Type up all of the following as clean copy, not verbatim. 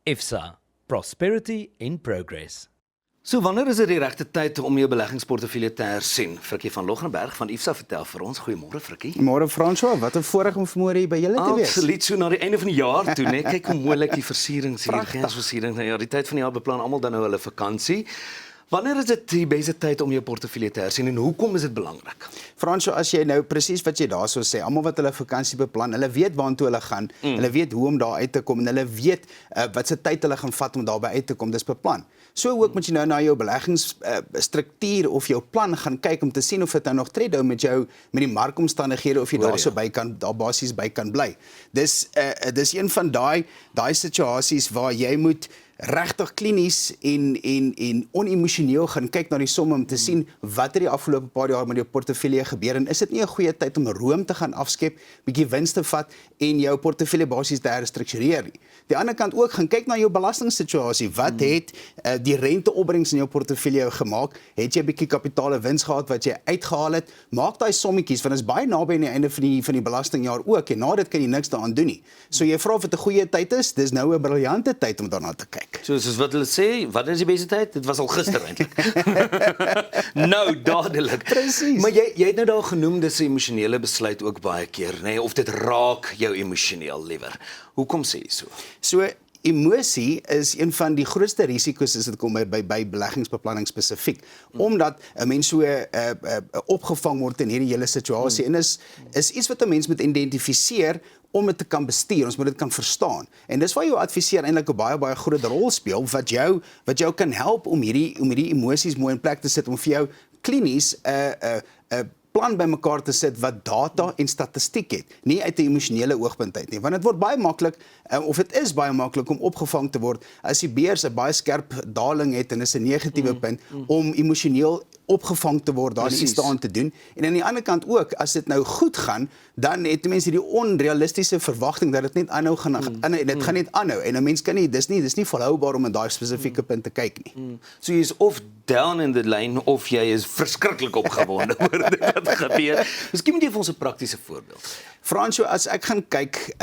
IFSA, Prosperity in Progress. So wanneer is dit die regte tyd om jou beleggingsportefeulje te hersien? Frikkie van Loggenberg van IFSA vertel vir ons. Goeiemôre Frikkie. Môre François, wat 'n voorreg om vanmôre hier by julle te wees. Absoluut, so na die einde van die jaar toe, net kyk hoe moeilik die versierings hier, gensversierings. Nou ja, die tyd van die jaar beplan almal dan nou hulle vakansie. Wanneer is dit die beste tyd om jou portefeulje te hersien en hoekom is dit belangrik? François, as jy nou presies wat jy daarso sê, almal wat hulle vakansie beplan, hulle weet waartoe hulle gaan, hulle weet hoe om daar uit te kom en hulle weet wat se tyd hulle gaan vat om daarby uit te kom, dis beplan. So ook moet jy nou na jou beleggingsstruktuur of jou plan gaan kyk om te sien of dit nou nog tred hou met die markomstandighede of jy daarso by kan daar basies by kan bly. Dis een van daai situasies waar jy moet regtig klinies en onemosioneel gaan kyk na die somme om te sien wat het die afgelope paar jaar met jou portefeulje gebeur en is dit nie 'n goeie tyd om room te gaan afskep, bietjie wins te vat en jou portefeulje basies te herstruktureer nie. Die ander kant ook gaan kyk na jou belastingssituasie. Wat het die renteopbrengs in jou portefeulje gemaak? Het jy bietjie kapitale wins gehad wat jy uitgehaal het? Maak daai sommetjies want dit is baie naby aan die einde van die belastingjaar ook en na dit kan jy niks daaraan doen nie. So jy vra of dit 'n goeie tyd is, dis nou 'n briljante tyd om daarna te kyk. Soos wat hulle sê, wat is die beste tyd? Dit was al gister eintlik. Nou, dadelik. Presies. Maar jy het nou daar genoem dis 'n emosionele besluit ook baie keer, nê, of dit raak jou emosioneel liewer. Hoekom sê jy so? So emosie is een van die grootste risiko's as dit kom by beleggingsbeplanning spesifiek, omdat 'n mens so opgevang word in hierdie hele situasie en is iets wat 'n mens moet identifiseer om dit te kan bestuur, ons moet dit kan verstaan. En dis waar jou adviseur eintlik 'n baie groot rol speel wat jou kan help om hierdie emosies mooi in plek te sit om vir jou klinies 'n plan by mekaar te sit wat data en statistiek het, nie uit 'n emosionele oogpunt uit nie, want dit word baie maklik of dit is baie maklik om opgevang te word as die beurs 'n baie skerp daling het en is 'n negatiewe punt om emosioneel opgevang te word, daar iets daaraan te doen. En aan die ander kant ook, as dit nou goed gaan, dan het mense die onrealistiese verwagting dat dit net aanhou gaan en dit gaan net aanhou en 'n mens kan nie dis nie volhoubaar om in daai spesifieke punt te kyk nie. So jy is of down in the line of jy is verskriklik opgewonde oor dit wat gebeur. Miskien moet jy vir ons 'n praktiese voorbeeld. Fransjo, as ek gaan kyk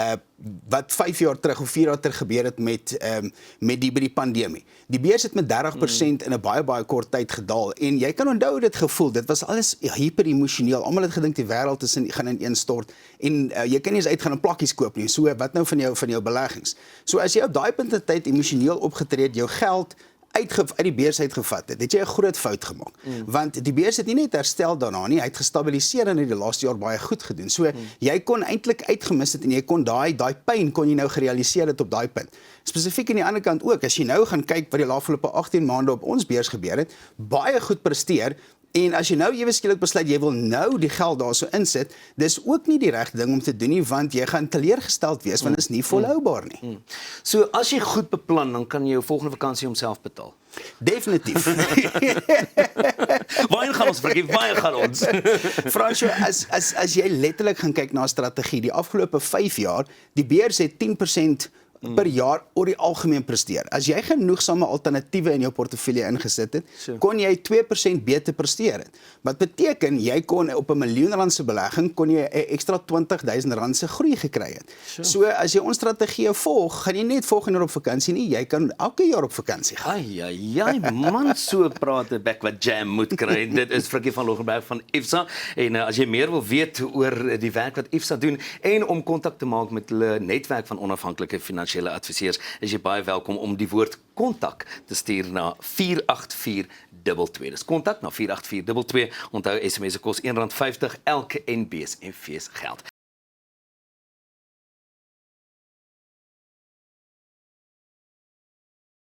wat 5 jaar terug of 4 jaar terug gebeur het met die pandemie. Die beurs het met 30% in 'n baie kort tyd gedaal en jy kan onthou dit gevoel, dit was alles hyper-emosioneel. Almal het gedink die wêreld gaan ineenstort en jy kan nie eens uitgaan en plakkies koop nie. So wat nou van jou beleggings? So as jy op daai punt in tyd emosioneel opgetree het, jou geld uit die beurs uitgevat het jy 'n groot fout gemaak. Want die beurs het nie net herstel daarna nie, hy het gestabiliseer en in die laaste jaar baie goed gedoen. So jy kon eintlik uitgemis het en jy kon daai pyn kon jy nou gerealiseer het op daai punt. Spesifiek aan die ander kant ook, as jy nou gaan kyk wat die afgelope 18 maande op ons beurs gebeur het, baie goed presteer. En as jy nou ewe skielik besluit jy wil nou die geld daarso insit, dis ook nie die regte ding om te doen nie, want jy gaan teleurgesteld wees want dit is nie volhoubaar nie. So as jy goed beplan, dan kan jy jou volgende vakansie homself betaal. Definitief. Waarheen gaan ons, Frikkie? Waarheen gaan ons? Fransjo, as jy letterlik gaan kyk na 'n strategie, die afgelope 5 jaar, die beurs het 10% per jaar oor die algemeen presteer. As jy genoegsame alternatiewe in jou portefeulje ingesit het, kon jy 2% beter presteer het. Wat beteken, jy kon op 'n miljoen rand se belegging, kon jy 'n ekstra 20.000 rand se groei gekry het. So as jy ons strategie volg, gaan jy net volgende jaar op vakansie nie, jy kan elke jaar op vakansie gaan. Ai, man, so praat 'n bek wat jam moet kry. Dit is Frikkie van Loggenberg van IFSA. En as jy meer wil weet oor die werk wat IFSA doen en om kontak te maak met hulle netwerk van onafhanklike finansiële adviseurs, is jy baie welkom om die woord kontak te stuur na 48422. Dis kontak na 48422. Onthou SMS kos R1.50 elke NBS en fees geld.